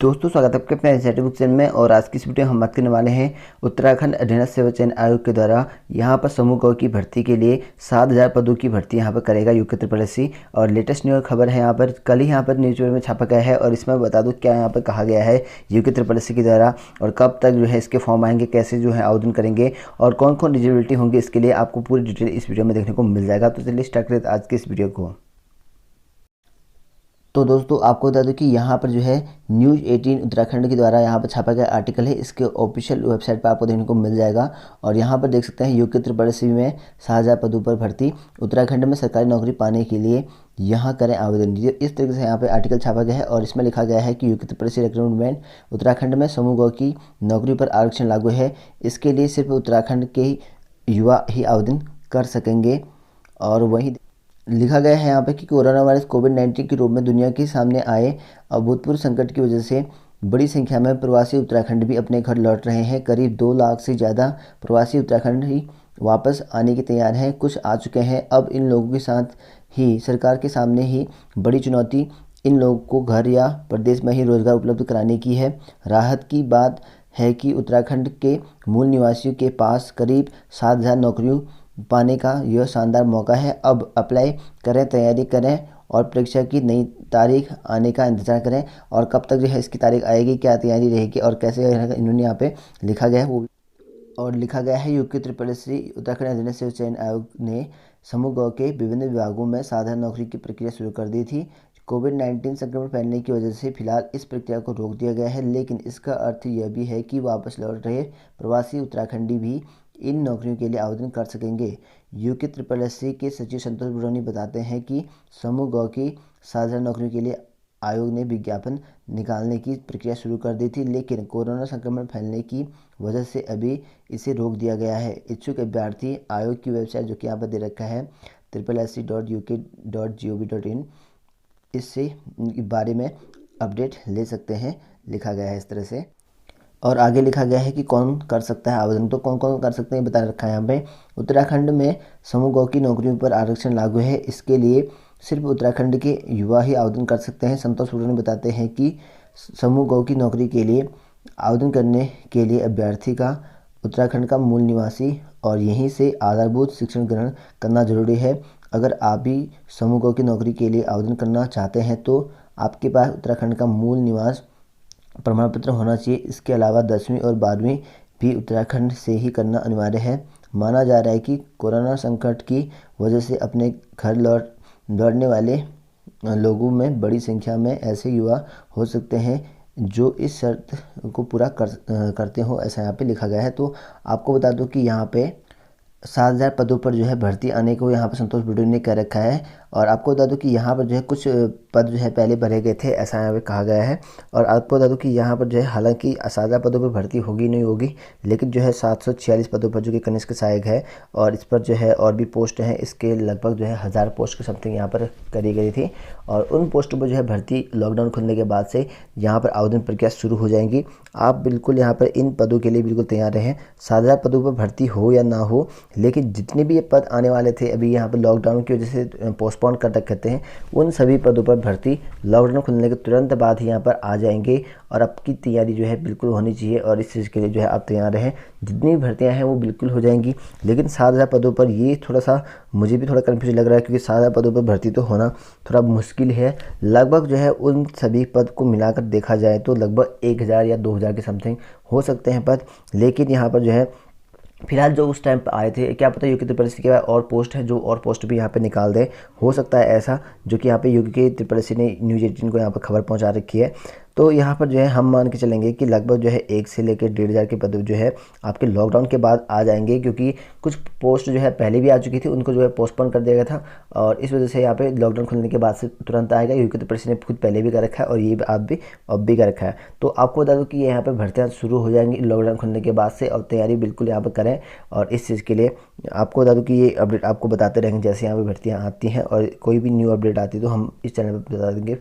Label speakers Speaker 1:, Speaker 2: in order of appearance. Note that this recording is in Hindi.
Speaker 1: दोस्तों स्वागत है आपके अपने एनसीईआरटी बुक चैनल में। और आज की इस वीडियो में हम बात करने वाले हैं उत्तराखंड अधीनस्थ सेवा चयन आयोग के द्वारा यहाँ पर समूह ग की भर्ती के लिए 7,000 पदों की भर्ती यहाँ पर करेगा यूके त्रिपल और लेटेस्ट न्यूज़ खबर है यहाँ पर कल ही यहाँ पर न्यूज़पेपर में छापा गया है। और इसमें बता दूँ क्या यहाँ पर कहा गया है यूके त्रिपल के द्वारा और कब तक जो है इसके फॉर्म आएंगे, कैसे जो है आवेदन करेंगे और कौन कौन एलिजिबिलिटी होंगी, इसके लिए आपको पूरी डिटेल इस वीडियो में देखने को मिल जाएगा। तो चलिए स्टार्ट करें आज के इस वीडियो को। तो दोस्तों आपको बता दूं कि यहाँ पर जो है न्यूज़ 18 उत्तराखंड के द्वारा यहाँ पर छापा गया आर्टिकल है, इसके ऑफिशियल वेबसाइट पर आपको देखने को मिल जाएगा। और यहाँ पर देख सकते हैं यूके त्रिपल में 7,000 पदों पर भर्ती, उत्तराखंड में सरकारी नौकरी पाने के लिए यहाँ करें आवेदन। इस तरीके से यहाँ पर आर्टिकल छापा गया है और इसमें लिखा गया है कि यूके त्रिपल रिक्रूटमेंट उत्तराखंड में समूह ग की नौकरी पर आरक्षण लागू है। इसके लिए सिर्फ उत्तराखंड के युवा ही आवेदन कर सकेंगे। और वहीं लिखा गया है यहाँ पे कि कोरोना वायरस कोविड-19 के रूप में दुनिया के सामने आए अभूतपूर्व संकट की वजह से बड़ी संख्या में प्रवासी उत्तराखंड भी अपने घर लौट रहे हैं। करीब 2 लाख से ज़्यादा प्रवासी उत्तराखंड ही वापस आने के तैयार हैं, कुछ आ चुके हैं। अब इन लोगों के साथ ही सरकार के सामने ही बड़ी चुनौती इन लोगों को घर या प्रदेश में ही रोजगार उपलब्ध कराने की है। राहत की बात है कि उत्तराखंड के मूल निवासियों के पास करीब 7,000 नौकरियों पाने का यह शानदार मौका है। अब अप्लाई करें, तैयारी करें और परीक्षा की नई तारीख आने का इंतज़ार करें। और कब तक जो है इसकी तारीख आएगी, क्या तैयारी रहेगी और कैसे रहेगा, इन्होंने यहाँ पे लिखा गया है वो। और लिखा गया है यूके त्रिपल उत्तराखंड अधीनस्थ सेवा चयन आयोग ने समूह ग के विभिन्न विभागों में साधारण नौकरी की प्रक्रिया शुरू कर दी थी। कोविड-19 संक्रमण फैलने की वजह से फिलहाल इस प्रक्रिया को रोक दिया गया है, लेकिन इसका अर्थ यह भी है कि वापस लौट रहे प्रवासी उत्तराखंडी भी इन नौकरियों के लिए आवेदन कर सकेंगे। यूके त्रिपल के सचिव संतोष बड़ोनी बताते हैं कि समूह ग की साधारण नौकरियों के लिए आयोग ने विज्ञापन निकालने की प्रक्रिया शुरू कर दी थी, लेकिन कोरोना संक्रमण फैलने की वजह से अभी इसे रोक दिया गया है। इच्छुक अभ्यर्थी आयोग की वेबसाइट, जो कि यहाँ पर दे रखा है www.uk.gov.in, इससे बारे में अपडेट ले सकते हैं, लिखा गया है इस तरह से। और आगे लिखा गया है कि कौन कर सकता है आवेदन। तो कौन कौन कर सकते हैं बता रखा है यहाँ पे। उत्तराखंड में समूह ग की नौकरियों पर आरक्षण लागू है, इसके लिए सिर्फ उत्तराखंड के युवा ही आवेदन कर सकते हैं। संतोष बड़ोनी बताते हैं कि समूह ग की नौकरी के लिए आवेदन करने के लिए अभ्यर्थी का उत्तराखंड का मूल निवासी और यहीं से आधारभूत शिक्षण ग्रहण करना जरूरी है। अगर आप भी समूह ग की नौकरी के लिए आवेदन करना चाहते हैं तो आपके पास उत्तराखंड का मूल निवास प्रमाण पत्र होना चाहिए। इसके अलावा 10वीं और 12वीं भी उत्तराखंड से ही करना अनिवार्य है। माना जा रहा है कि कोरोना संकट की वजह से अपने घर लौटने वाले लोगों में बड़ी संख्या में ऐसे युवा हो सकते हैं जो इस शर्त को पूरा करते हो, ऐसा यहाँ पे लिखा गया है। तो आपको बता दूं कि यहाँ पे 7,000 पदों पर जो है भर्ती आने को यहाँ पर संतोष बड़ोनी ने कह रखा है। और आपको बता दूं कि यहाँ पर जो है कुछ पद जो है पहले भरे गए थे, ऐसा यहाँ पे कहा गया है। और आपको बता दूं कि यहाँ पर जो है हालांकि 7,000 पदों पर भर्ती होगी नहीं होगी, लेकिन जो है 746 पदों पर जो कि कनिष्क सहायक है और इस पर जो है और भी पोस्ट हैं, इसके लगभग जो है 1,000 पोस्ट की समथिंग यहाँ पर करी गई थी। और उन पोस्टों पर जो है भर्ती लॉकडाउन खुलने के बाद से यहाँ पर आवेदन प्रक्रिया शुरू हो जाएंगी। आप बिल्कुल यहाँ पर इन पदों के लिए बिल्कुल तैयार रहें। 7,000 पदों पर भर्ती हो या ना हो, लेकिन जितने भी ये पद आने वाले थे अभी यहाँ पर लॉकडाउन की वजह से पोस्टपोन कर रखे हैं, उन सभी पदों पर भर्ती लॉकडाउन खुलने के तुरंत बाद ही यहाँ पर आ जाएंगे। और आपकी तैयारी जो है बिल्कुल होनी चाहिए और इस चीज़ के लिए जो है आप तैयार रहें। जितनी भी भर्तियाँ हैं वो बिल्कुल हो जाएंगी, लेकिन 7,000 पदों पर ये थोड़ा सा मुझे भी थोड़ा कन्फ्यूजन लग रहा है, क्योंकि 7,000 पदों पर भर्ती तो होना थोड़ा मुश्किल है। लगभग जो है उन सभी पद को मिलाकर देखा जाए तो लगभग 1,000 या 2,000 के समथिंग हो सकते हैं पद। लेकिन यहाँ पर जो है फिलहाल जो उस टाइम पर आए थे, क्या पता यूके त्रिपल के बाद और पोस्ट है, जो और पोस्ट भी यहाँ पे निकाल दे, हो सकता है ऐसा, जो कि यहाँ पे यूके त्रिपल ने न्यूज़ 18 को यहाँ पर खबर पहुँचा रखी है। तो यहाँ पर जो है हम मान के चलेंगे कि लगभग जो है 1 से लेकर 1,500 के पद जो है आपके लॉकडाउन के बाद आ जाएंगे, क्योंकि कुछ पोस्ट जो है पहले भी आ चुकी थी, उनको जो है पोस्टपोन कर दिया गया था और इस वजह से यहाँ पे लॉकडाउन खुलने के बाद से तुरंत आएगा। यूके त्रिपल ने खुद पहले भी कर रखा है और ये आप भी अब भी कर रखा है। तो आपको बता दूँ कि यहाँ पर भर्तियाँ शुरू हो जाएंगी लॉकडाउन खुलने के बाद से, और तैयारी बिल्कुल यहाँ पर करें। और इस चीज़ के लिए आपको बता दूँ कि ये अपडेट आपको बताते रहेंगे जैसे यहाँ पर भर्तियाँ आती हैं, और कोई भी न्यू अपडेट आती है तो हम इस चैनल पर बता देंगे।